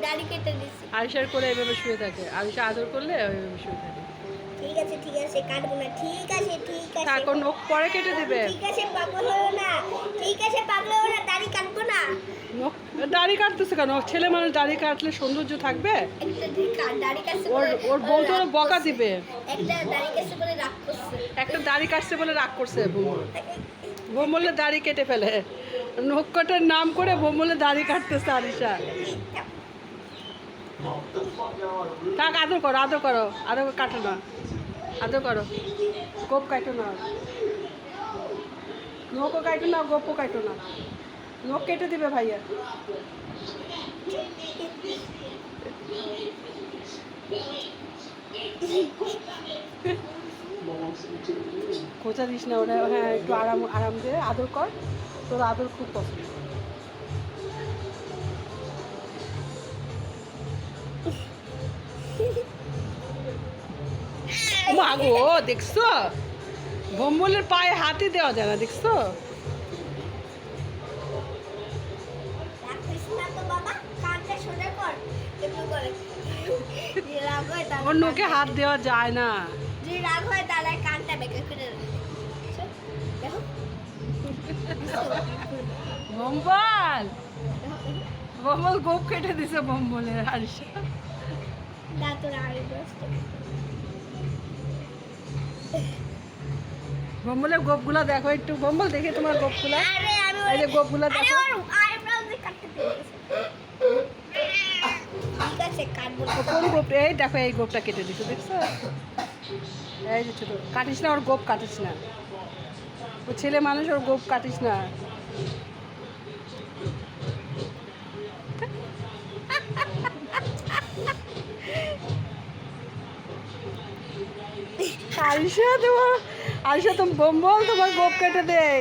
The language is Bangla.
দাড়ি কেটে দিছি। আরিশার কোলে এভাবে শুয়ে থাকে, আরিশা আদর করলে ওইভাবে শুয়ে থাকে। ঠিক আছে কাটবো না। ঠিক আছে থাকো, নখ পরে কেটে দিবে। ঠিক আছে পাগল হও না। ঠিক আছে পাগল হও না, দাড়ি কাটবো না। নখ দাড়ি কাটতেছে কেন? ছেলে মানুষ দাড়ি কাটলে সৌন্দর্য থাকবে? একটা দাড়ি কাটছে ওর বলে ওর বউ তো ওর বকা দিবে। একটা দাড়ি কাটছে বলে রাগ করছে। একটা দাড়ি কাটছে বলে রাগ করছে বউ বললে দাড়ি কেটে ফেলে। নখ কাটার নাম করে বউ বললে দাড়ি কাটতেছে আরিশা। থাক, আদর করো আদর করো, আদর কাটো না, আদর করো, গোপ কাটো না, নখও কাটো না, গোপও কাটো না, নখ কেটে দিবে ভাইয়া। খোঁচা দিস না ওরা, হ্যাঁ একটু আরাম আরাম দিয়ে আদর কর, তোর আদর খুব পছন্দ। মা গো, দেখছো ভম্বলের পায়ে হাতই দেওয়া যায় না, দেখছো? ওর নোকে হাত দেওয়া যায় না। যে রাগ হয় তাহলে কানটা বেঁকে করে দেখো। ভম্বল, ভম্বল গোপ কেটে দিছে ভম্বলের আরিশা। দাঁতরা আরে বসত। ভম্বলের গোপগুলা দেখো একটু, ভম্বল দেখে তোমার গোপগুলা। আরে আমি এই যে গোপগুলা আরে দেখো। ওর আইব্রো দিয়ে কাটতে দিয়েছে। ঠিক আছে কাটবো না। ও কোন গোপ? এই দেখো এই গোপটা কেটে দিছে, দেখছো? এই যে ছোট, কাটিস না ওর গোপ, কাটিস না, ও ছেলে মানুষ, ওর গোপ কাটিস না। আরিশা তোমার, আরিশা তুমি ভম্বল তোমার গোপ কেটে দেয়।